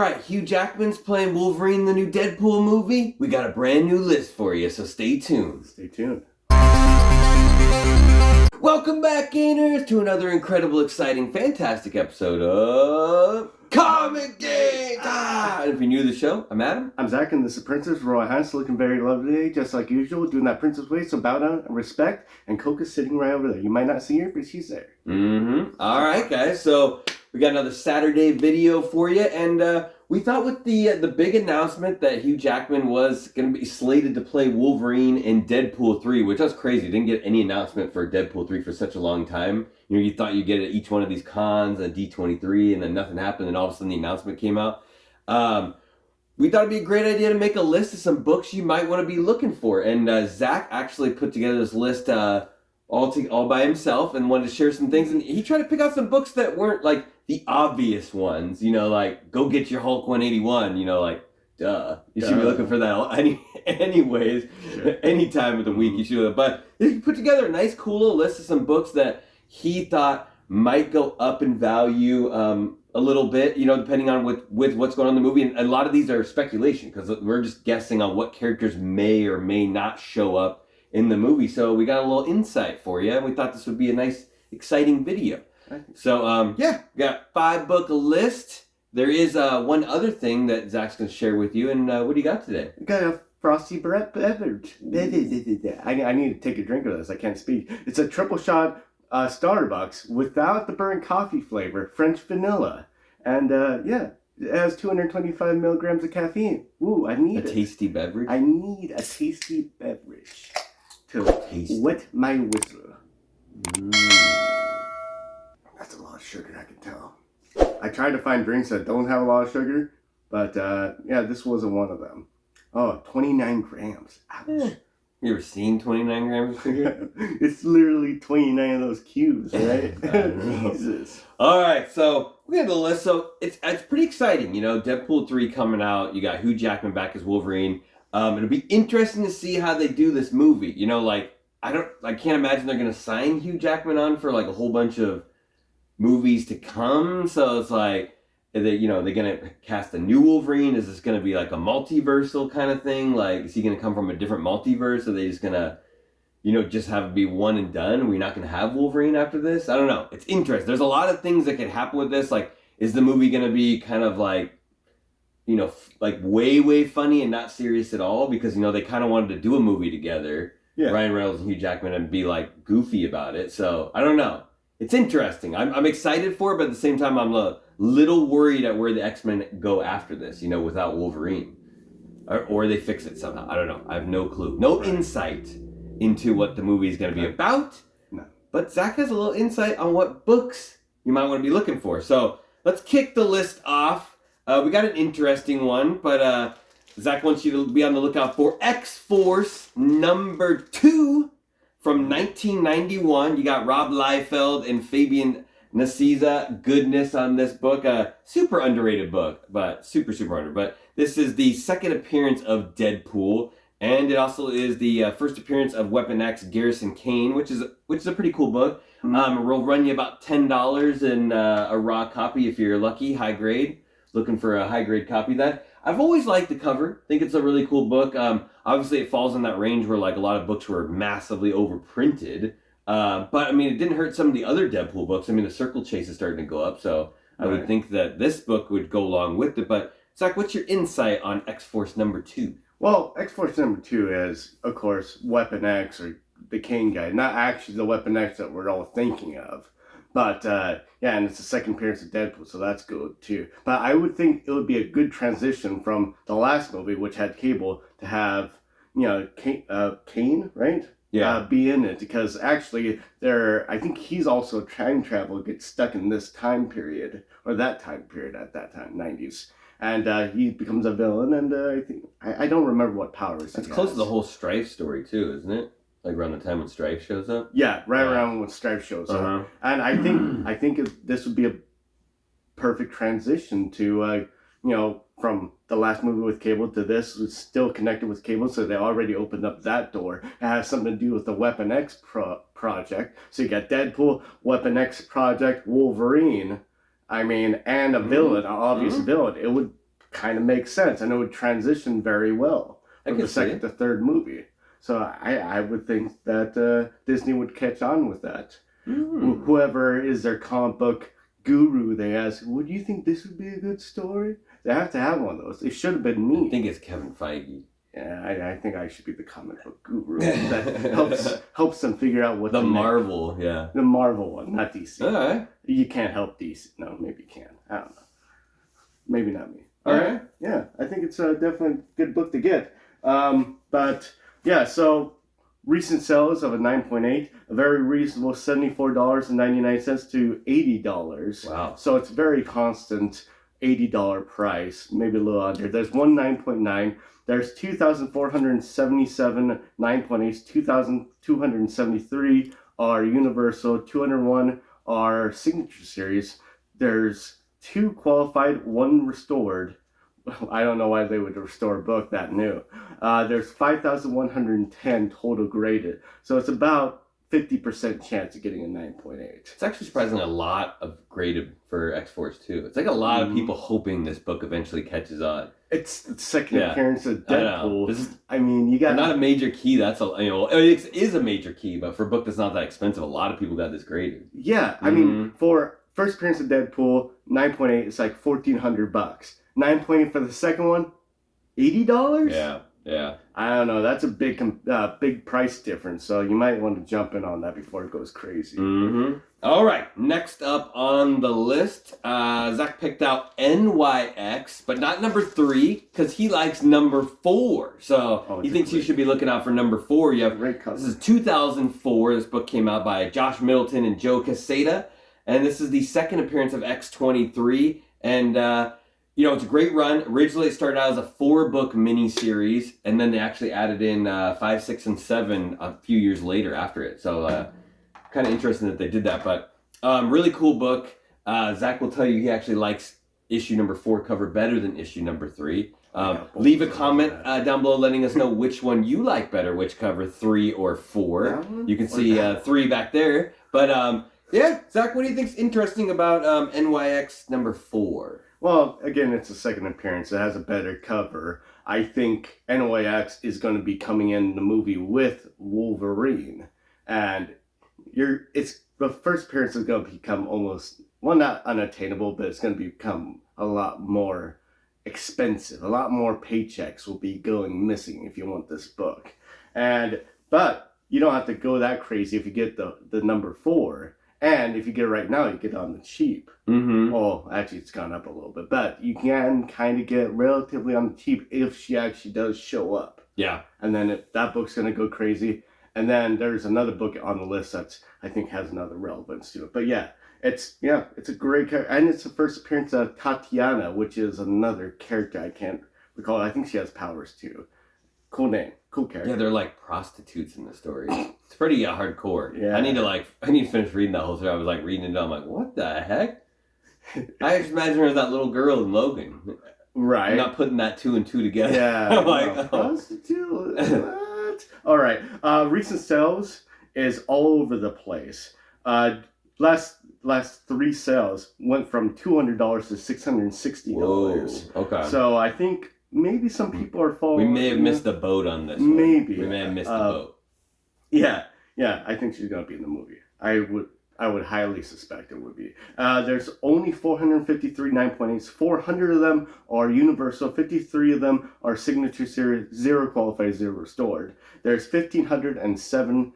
right, Hugh Jackman's playing Wolverine in the new Deadpool movie. We got a brand new list for you, so stay tuned. Stay tuned. Welcome back, Gainers, to another incredible, exciting, fantastic episode of ComicGains! And if you're new to the show, I'm Adam. I'm Zach, and this is Princess Roy Hans, looking very lovely today, just like usual, doing that princess way, so bow down and respect, and Coca's sitting right over there. You might not see her, but she's there. All right, guys, so we got another Saturday video for you, and we thought with the big announcement that Hugh Jackman was going to be slated to play Wolverine in Deadpool 3, which was crazy. Didn't get any announcement for Deadpool 3 for such a long time. You know, you thought you'd get at each one of these cons, a D23, and then nothing happened, and all of a sudden the announcement came out. We thought it'd be a great idea to make a list of some books you might want to be looking for, and Zach actually put together this list all by himself and wanted to share some things, and he tried to pick out some books that weren't like the obvious ones, you know, like go get your Hulk 181, you know, like duh. You should be looking for that anyways, sure. Any time of the week you should do it. But he put together a nice cool little list of some books that he thought might go up in value a little bit, you know, depending on with what's going on in the movie. And a lot of these are speculation because we're just guessing on what characters may or may not show up in the movie. So we got a little insight for you, and we thought this would be a nice, exciting video. So, we got 5-book list. There is one other thing that Zach's going to share with you, and what do you got today? We got a frosty beverage. I need to take a drink of this. I can't speak. It's a triple shot Starbucks without the burnt coffee flavor, French vanilla. And, it has 225 milligrams of caffeine. Ooh, I need a tasty beverage? I need a tasty beverage to wet my whistle. That's a lot of sugar, I can tell. I tried to find drinks that don't have a lot of sugar, but this wasn't one of them. Oh, 29 grams. Ouch. You ever seen 29 grams of sugar? It's literally 29 of those cubes, right? Jesus. All right, so we got the list. So it's pretty exciting, you know. Deadpool 3 coming out. You got Hugh Jackman back as Wolverine. It'll be interesting to see how they do this movie. You know, like I can't imagine they're gonna sign Hugh Jackman on for like a whole bunch of movies to come. So it's like, they're gonna cast a new Wolverine. Is this gonna be like a multiversal kind of thing? Like, is he gonna come from a different multiverse? Are they just gonna, just have it be one and done? We're not gonna have Wolverine after this? I don't know. It's interesting. There's a lot of things that could happen with this. Like, is the movie gonna be kind of like, like way, way funny and not serious at all? Because, they kind of wanted to do a movie together, Ryan Reynolds and Hugh Jackman, and be like goofy about it. So I don't know. It's interesting. I'm excited for it, but at the same time, I'm a little worried at where the X-Men go after this, without Wolverine. Or they fix it somehow. I don't know. I have no clue. No insight into what the movie is going to be about. No. But Zach has a little insight on what books you might want to be looking for. So let's kick the list off. We got an interesting one, but Zach wants you to be on the lookout for X-Force number 2 from 1991. You got Rob Liefeld and Fabian Nicieza. Goodness on this book. Super underrated book, but super, super underrated. But this is the second appearance of Deadpool, and it also is the first appearance of Weapon X Garrison Kane, which is a pretty cool book. We'll run you about $10 in a raw copy if you're lucky, high grade. Looking for a high grade copy of that. I've always liked the cover. I think it's a really cool book. Obviously, it falls in that range where like a lot of books were massively overprinted. But I mean, it didn't hurt some of the other Deadpool books. I mean, the Circle Chase is starting to go up, so I would think that this book would go along with it. But Zach, what's your insight on X-Force number 2? Well, X-Force number 2 is, of course, Weapon X or the Kane guy. Not actually the Weapon X that we're all thinking of. But, and it's the second appearance of Deadpool, so that's good, too. But I would think it would be a good transition from the last movie, which had Cable, to have, Kane, right? Yeah. Be in it. Because actually, I think he's also time travel, gets stuck in this time period, or that time period at that time, 90s. And he becomes a villain, and I don't remember what powers That's close to the whole Strife story, too, isn't it? Like around the time when Strife shows up? Yeah, around when Strife shows up. And I think this would be a perfect transition to, from the last movie with Cable to this. It's still connected with Cable, so they already opened up that door. It has something to do with the Weapon X project. So you got Deadpool, Weapon X project, Wolverine, and a villain, an obvious villain. It would kind of makes sense, and it would transition very well from the second to third movie. So I would think that Disney would catch on with that. Whoever is their comic book guru, they ask, would you think this would be a good story? They have to have one of those. It should have been me. I think it's Kevin Feige. Yeah, I think I should be the comic book guru. That helps them figure out what the Marvel, yeah. The Marvel one, not DC. All right. You can't help DC. No, maybe you can. I don't know. Maybe not me. All right. Yeah, I think it's definitely a good book to get. But yeah, so recent sales of a 9.8, a very reasonable $74.99 to $80. Wow. So it's very constant $80 price, maybe a little under. There's one 9.9. There's 2,477 9.8s, 2,273 are Universal, 201 are Signature Series. There's 2 qualified, 1 restored. I don't know why they would restore a book that new. There's 5,110 total graded. So it's about 50% chance of getting a 9.8. It's actually surprisingly a lot of graded for X-Force too. It's like a lot of people hoping this book eventually catches on. It's the second appearance of Deadpool. I mean, you got not a major key. That's it is a major key, but for a book that's not that expensive, a lot of people got this graded. Yeah, I mean, for first appearance of Deadpool, 9.8 is like $1,400. 9.8 for the second one, $80. Yeah. I don't know. That's a big price difference. So you might want to jump in on that before it goes crazy. All right. Next up on the list, Zach picked out NYX, but not number 3 because he likes number 4. So he thinks you should be looking out for number 4. You have this is 2004. This book came out by Josh Middleton and Joe Quesada, and this is the second appearance of X-23. And it's a great run. Originally, it started out as a 4-book miniseries, and then they actually added in 5, 6, and 7 a few years later after it. So kind of interesting that they did that. But really cool book. Zach will tell you he actually likes issue number 4 cover better than issue number 3. Leave a comment down below letting us know which one you like better, which cover, 3 or 4. You can see 3 back there. But Zach, what do you think's interesting about NYX number 4? Well, again, it's a second appearance. It has a better cover. I think NYX is going to be coming in the movie with Wolverine. And the first appearance is going to become almost, well, not unattainable, but it's going to become a lot more expensive. A lot more paychecks will be going missing if you want this book. But you don't have to go that crazy if you get the number 4. And if you get it right now, you get it on the cheap. Well, actually, it's gone up a little bit. But you can kind of get it relatively on the cheap if she actually does show up. Yeah. And then that book's going to go crazy. And then there's another book on the list that's, I think, has another relevance to it. But it's a great character. And it's the first appearance of Tatiana, which is another character I can't recall. I think she has powers, too. Cool name. Cool character. Yeah, they're like prostitutes in the story. It's pretty hardcore. Yeah. I need to finish reading that whole story. I was reading it. I'm like, what the heck? I just imagine her as that little girl in Logan. Right. I'm not putting that 2 and 2 together. Yeah. I'm like, prostitute. What? All right. Recent sales is all over the place. Last 3 sales went from $200 to $660. Whoa. Okay. So I think maybe some people are following. We may have missed the boat on this one. Maybe. We may have missed the boat. Yeah. I think she's going to be in the movie. I would highly suspect it would be. There's only 453 9.8s. 400 of them are Universal. 53 of them are Signature Series. 0 qualified, 0 restored. There's 1,507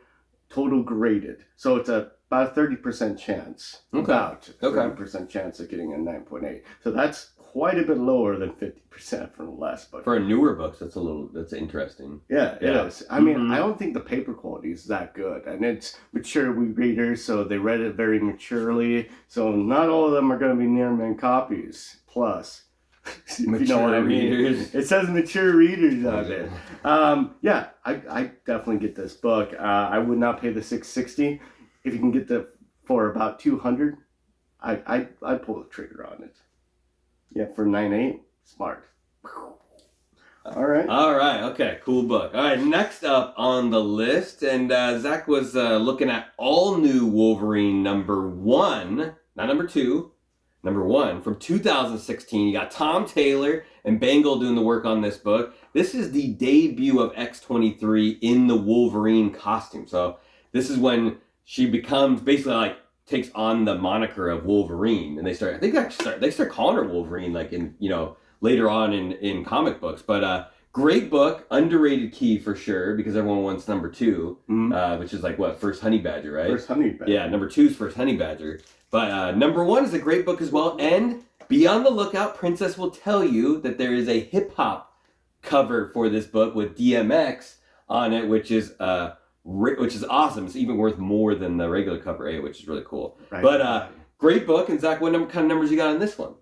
total graded. So it's about a 30% chance. About 30% chance of getting a 9.8. So that's quite a bit lower than 50% from the last book. For a newer book, that's interesting. Yeah, it is. I mean, I don't think the paper quality is that good. And it's mature readers, so they read it very maturely. So not all of them are going to be near-mint copies. Plus, if you know what I mean. Readers. It says mature readers on it. I definitely get this book. I would not pay the $660. If you can get the for about $200, I'd pull the trigger on it. Yeah, for 9.8, smart. All right. Okay, cool book. All right, next up on the list, and Zach was looking at all new Wolverine number 1, not number 2, number one. From 2016, you got Tom Taylor and Bengal doing the work on this book. This is the debut of X-23 in the Wolverine costume. So this is when she becomes basically like takes on the moniker of Wolverine, and they start calling her Wolverine like in later on in comic books. But great book, underrated key for sure, because everyone wants number 2, which is like what, First Honey Badger, right? First Honey Badger. Yeah, number 2 is First Honey Badger. But number 1 is a great book as well, and be on the lookout. Princess will tell you that there is a hip hop cover for this book with DMX on it, which is awesome. It's even worth more than the regular cover A, which is really cool. Right. But great book. And Zach, what kind of numbers you got on this one?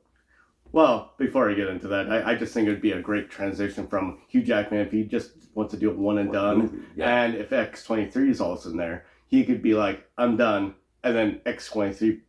Well, before I get into that, I just think it would be a great transition from Hugh Jackman if he just wants to do a one and done. Yeah. And if X-23 is also in there, he could be like, I'm done. And then X-23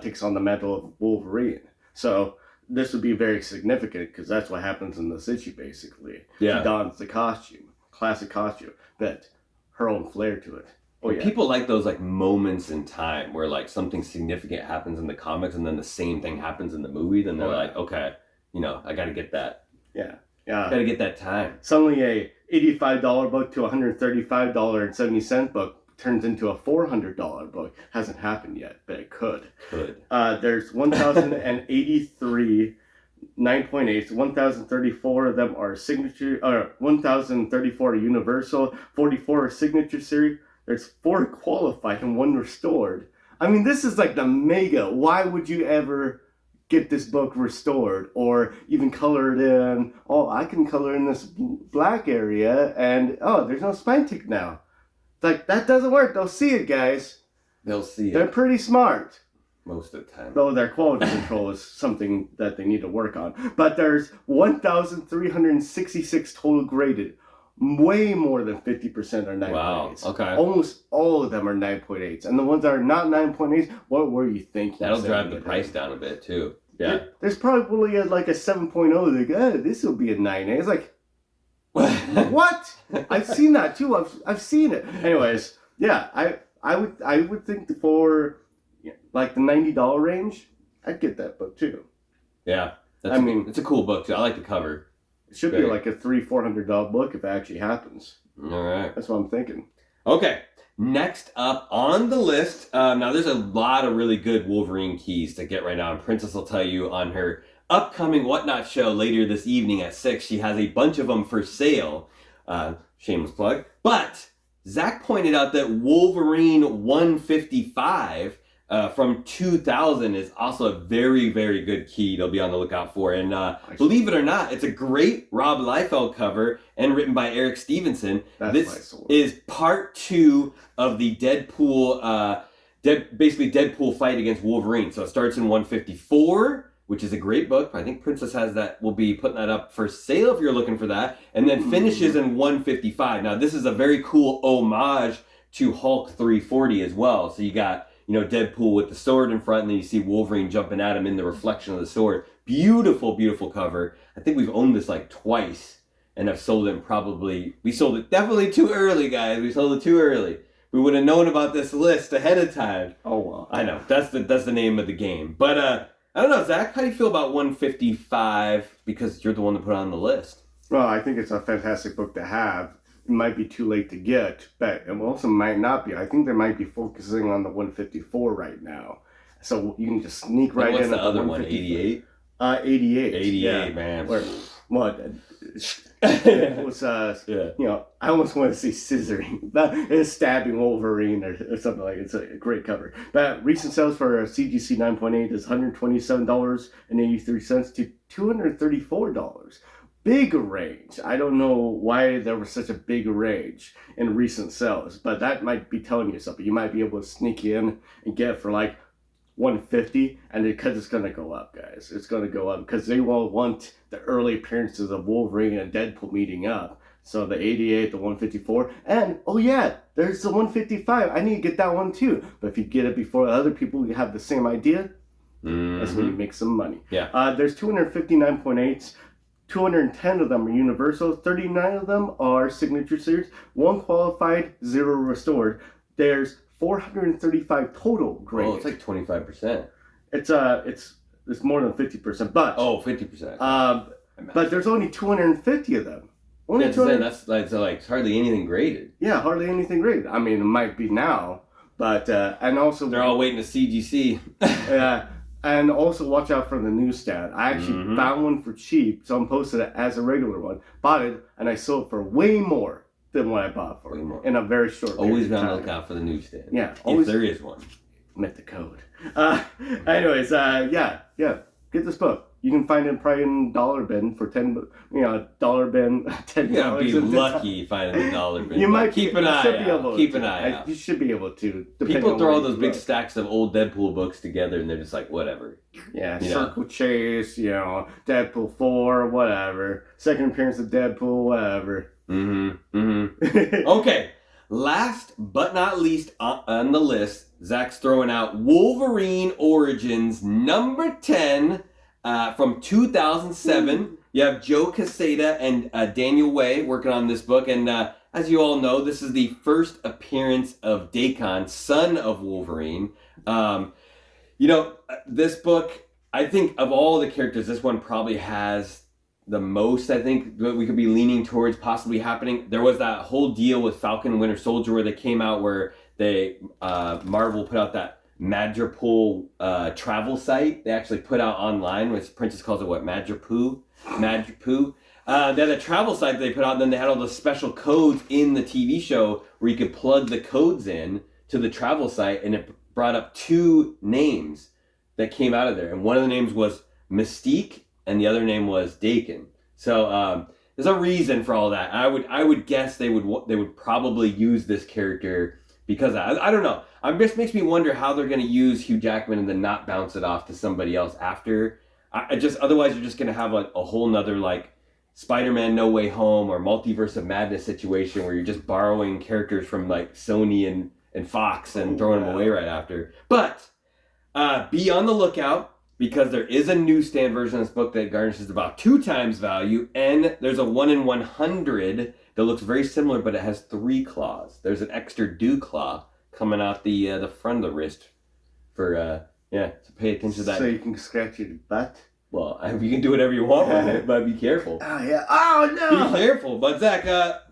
takes on the mantle of Wolverine. So this would be very significant because that's what happens in this issue, basically. Yeah. She dons the costume, classic costume, but her own flair to it. Oh, yeah. People like those like moments in time where like something significant happens in the comics and then the same thing happens in the movie. Then they're like, okay, I got to get that. Yeah. Got to get that time. Suddenly a $85 book to $135.70 book turns into a $400 book. Hasn't happened yet, but it could. There's 1,083 9.8. 1,034 of them are signature, 1,034 are universal, 44 are signature series. There's 4 qualified and 1 restored. I mean, this is like the mega. Why would you ever get this book restored or even color it in? Oh, I can color in this black area, and there's no spine tick now. It's like, that doesn't work. They'll see it, guys. They'll see it. They're pretty smart. Most of the time. Though their quality control is something that they need to work on. But there's 1,366 total graded. Way more than 50% are 9.8s. Wow, okay. Almost all of them are 9.8s. And the ones that are not 9.8s, what were you thinking? That'll drive the price down a bit, too. Yeah. There's probably like a 7.0. Like, this will be a 9.8. It's like, what? I've seen that, too. I've seen it. Anyways, yeah, I would think for like the $90 range, I'd get that book, too. Yeah. It's a cool book, too. I like the cover. It should be like a $300-$400 book if it actually happens. All right. That's what I'm thinking. Okay. Next up on the list, now there's a lot of really good Wolverine keys to get right now. And Princess will tell you on her upcoming Whatnot show later this evening at 6, she has a bunch of them for sale. Shameless plug. But Zach pointed out that Wolverine 155 from 2000 is also a very, very good key to be on the lookout for. And believe it or not, it's a great Rob Liefeld cover and written by Eric Stevenson. This is part 2 of the Deadpool, basically Deadpool fight against Wolverine. So it starts in 154, which is a great book. I think Princess has that. We'll be putting that up for sale if you're looking for that. And then finishes in 155. Now, this is a very cool homage to Hulk 340 as well. So you got Deadpool with the sword in front, and then you see Wolverine jumping at him in the reflection of the sword. Beautiful, beautiful cover. I think we've owned this like twice, and I've sold it we sold it definitely too early, guys. We sold it too early. We would have known about this list ahead of time. Oh, well. I know. That's the name of the game. But I don't know, Zach, how do you feel about 155? Because you're the one to put it on the list. Well, I think it's a fantastic book to have. It might be too late to get, but it also might not be. I think they might be focusing on the 154 right now. So you can just sneak right in. What's the other one, 88? 88. 88, yeah. Man. What? It was, I almost want to say scissoring. It's stabbing Wolverine or something like that. It's a great cover. But recent sales for CGC 9.8 is $127.83 to $234. Big range. I don't know why there was such a big range in recent sales, but that might be telling you something. You might be able to sneak in and get it for like 150, and because it's going to go up, guys. It's going to go up because they will want the early appearances of Wolverine and Deadpool meeting up. So the 88, the 154, and there's the 155. I need to get that one too. But if you get it before other people who have the same idea, that's when you make some money. Yeah. There's 259.8s. 210 of them are universal, 39 of them are signature series, 1 qualified, 0 restored. There's 435 total graded. Oh, it's like 25%. It's it's more than 50%. But oh, 50%. But there's only 250 of them. Only yeah, 200. That's like hardly anything graded. Yeah, hardly anything graded. I mean, it might be now, but and also they're all waiting to CGC. Yeah. And also watch out for the newsstand. I actually found one for cheap, so I'm posted it as a regular one. Bought it, and I sold it for way more than what I bought for in a very short period Always of time. on the lookout for the newsstand. Yeah. If there is one. Met the code. Anyways, yeah. Get this book. You can find it probably in dollar bin for dollar bin, $10. You'll be lucky finding the dollar bin. You might keep an eye out. Keep an eye out. You should be able to. People throw all those big stacks of old Deadpool books together, and they're just like, whatever. Yeah, Circle Chase, Deadpool 4, whatever. Second appearance of Deadpool, whatever. Okay, last but not least on the list, Zach's throwing out Wolverine Origins number 10. From 2007, you have Joe Quesada and Daniel Way working on this book. And as you all know, this is the first appearance of Daikon, son of Wolverine. This book, I think of all the characters, this one probably has the most, I think, that we could be leaning towards possibly happening. There was that whole deal with Falcon and Winter Soldier where they came out where Marvel put out that Madripoor travel site. They actually put out online, which Princess calls it Madripoor. They had a travel site they put out, and then they had all the special codes in the TV show where you could plug the codes in to the travel site, and it brought up 2 names that came out of there. And one of the names was Mystique, and the other name was Daikon. So there's a reason for all that. I would guess they would probably use this character because I don't know. It just makes me wonder how they're going to use Hugh Jackman and then not bounce it off to somebody else after. Otherwise you're just going to have a whole nother like Spider-Man No Way Home or Multiverse of Madness situation where you're just borrowing characters from like Sony and Fox and throwing them away right after. But be on the lookout because there is a newsstand version of this book that garnishes about 2 times value, and there's a 1 in 100 that looks very similar, but it has 3 claws. There's an extra dew claw coming out the front of the wrist for so pay attention to that. So you can scratch your butt. Well, you can do whatever you want with it, but be careful. Oh yeah. Oh no. Be careful. But Zach,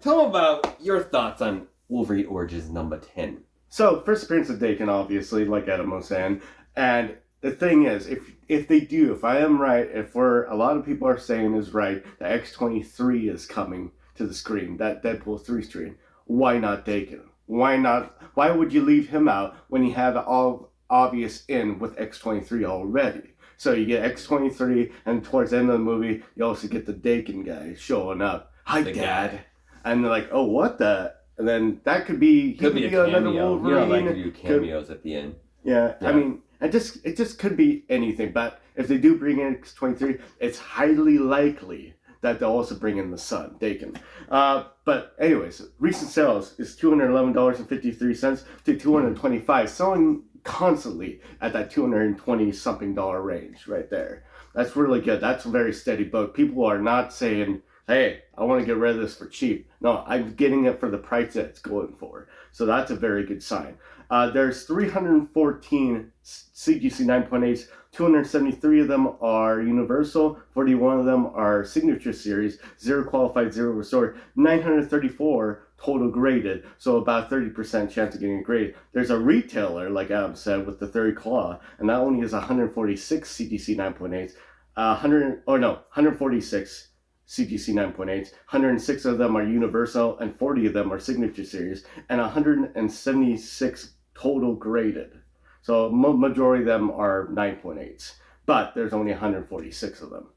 tell them about your thoughts on Wolverine Origins number 10. So first appearance of Daikon, obviously, like Adam was saying, and the thing is, if I am right, if a lot of people are saying is right, the X-23 is coming to the screen, that Deadpool 3 screen. Why not Daikon? Why not? Why would you leave him out when you have all obvious in with X-23 already? So you get X-23, and towards the end of the movie, you also get the Daikon guy showing up. Hi, Dad. And they're like, oh, what the? And then that could be a another cameo. Wolverine. You don't like to do cameos at the end. Yeah, I mean, it just could be anything. But if they do bring in X-23, it's highly likely that they'll also bring in the son, Daikon. But anyways, recent sales is $211.53 to $225, selling constantly at that $220-something range right there. That's really good. That's a very steady book. People are not saying, hey, I want to get rid of this for cheap. No, I'm getting it for the price that it's going for. So that's a very good sign. There's 314 CGC 9.8s. 273 of them are Universal. 41 of them are Signature Series. 0 qualified, 0 restored. 934 total graded. So about 30% chance of getting a grade. There's a retailer, like Adam said, with the third claw, and that only has 146 CGC 9.8s. 146 CGC 9.8s. 106 of them are Universal, and 40 of them are Signature Series, and 176 total graded. So majority of them are 9.8s, but there's only 146 of them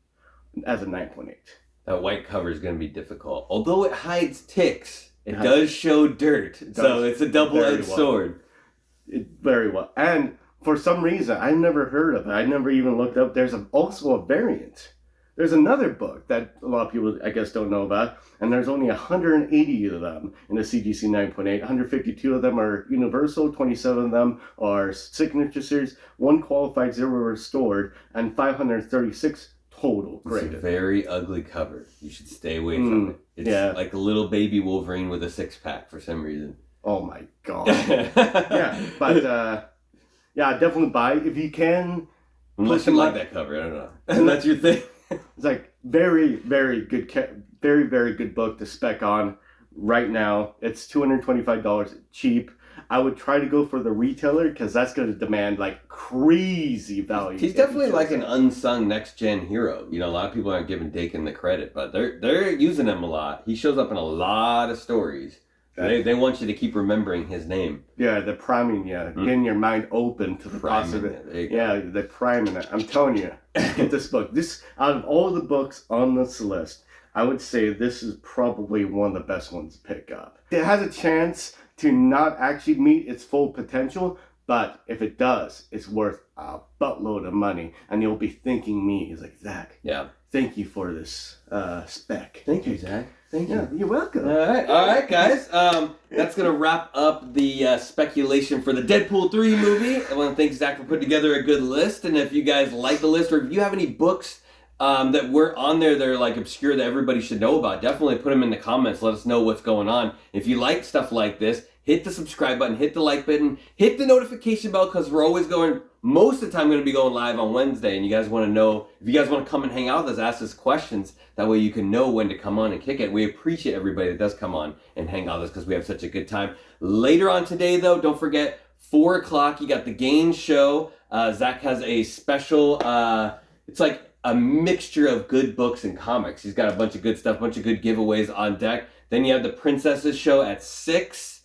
as a 9.8. That white cover is going to be difficult. Although it hides ticks, it does show dirt, so it's a double-edged sword. Very well. And for some reason, I never heard of it. I never even looked up. There's also a variant. There's another book that a lot of people, I guess, don't know about, and there's only 180 of them in the CGC 9.8. 152 of them are Universal, 27 of them are Signature Series, 1 qualified, 0 restored, and 536 total graded. It's a very ugly cover. You should stay away from it. It's like a little baby Wolverine with a 6-pack for some reason. Oh my god. But definitely buy if you can. Unless you like that cover, I don't know. And that's your thing. It's like very, very good, very, very good book to spec on right now. It's $225 cheap. I would try to go for the retailer because that's going to demand like crazy value. He's definitely like an unsung next gen hero. You know, a lot of people aren't giving Dakin the credit, but they're using him a lot. He shows up in a lot of stories. They want you to keep remembering his name. Yeah, they're priming you, getting your mind open to the possibility. Yeah, they're priming it. I'm telling you, get this book. This, out of all the books on this list, I would say this is probably one of the best ones to pick up. It has a chance to not actually meet its full potential, but if it does, it's worth a buttload of money, and you'll be thanking me. He's like, Zach, thank you for this spec. Thank you, Zach. Thank you. Yeah, you're welcome. All right, guys. That's gonna wrap up the speculation for the Deadpool 3 movie. I want to thank Zach for putting together a good list, and if you guys like the list, or if you have any books that weren't on there that are like obscure that everybody should know about, definitely put them in the comments. Let us know what's going on. If you like stuff like this, hit the subscribe button, hit the like button, hit the notification bell, because we're always going, most of the time, going to be going live on Wednesday. And you guys want to know, if you guys want to come and hang out with us, ask us questions. That way you can know when to come on and kick it. We appreciate everybody that does come on and hang out with us because we have such a good time. Later on today, though, don't forget, 4 o'clock, you got the Gains show. Zach has a special, it's like a mixture of good books and comics. He's got a bunch of good stuff, a bunch of good giveaways on deck. Then you have the Princesses show at 6,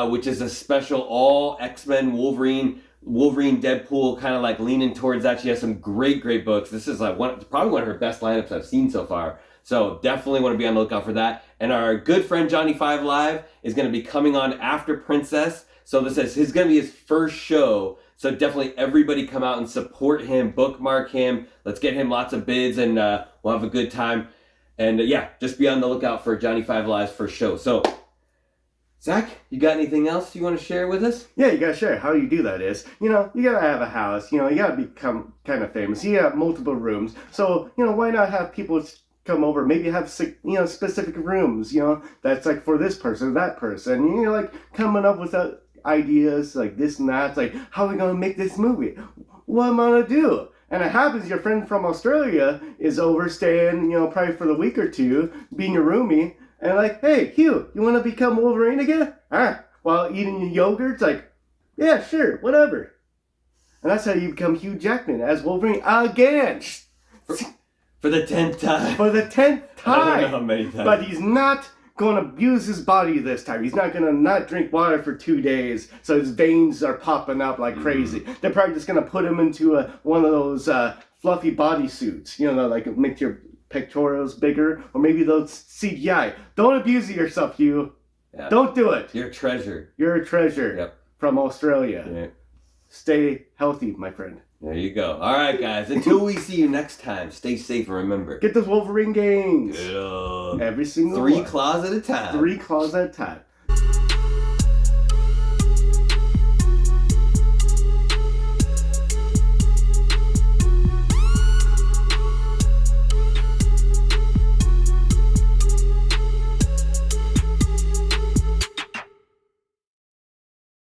which is a special all X-Men, Wolverine, Deadpool, kind of like leaning towards that. She has some great books. This is like probably one of her best lineups I've seen so far. So definitely want to be on the lookout for that. And our good friend Johnny 5 Live is going to be coming on after Princess. So this is going to be his first show. So definitely everybody come out and support him, bookmark him. Let's get him lots of bids, and we'll have a good time. And just be on the lookout for Johnny 5 Live's first show. So, Zach, you got anything else you want to share with us? Yeah, you got to share. How you do that is, you got to have a house. You got to become kind of famous. You have multiple rooms. So, why not have people come over, maybe have, specific rooms, that's like for this person, that person. Like coming up with ideas like this and that. It's like, how are we going to make this movie? What am I going to do? And it happens your friend from Australia is over staying, probably for the week or two, being your roomie. And like, hey, Hugh, you want to become Wolverine again? While eating yogurt? It's like, yeah, sure, whatever. And that's how you become Hugh Jackman as Wolverine again. For the 10th time. For the 10th time. I don't know how many times. But he's not going to abuse his body this time. He's not going to not drink water for 2 days, so his veins are popping up like crazy. They're probably just going to put him into one of those fluffy body suits, that like make your pectorals bigger, or maybe those CGI. Don't abuse yourself, Hugh. Yeah. Don't do it. You're a treasure. You're a treasure from Australia. Yeah. Stay healthy, my friend. There you go. All right, guys. Until we see you next time, stay safe and remember. Get those Wolverine gains. Yeah. Every single 3 one. 3 claws at a time. 3 claws at a time.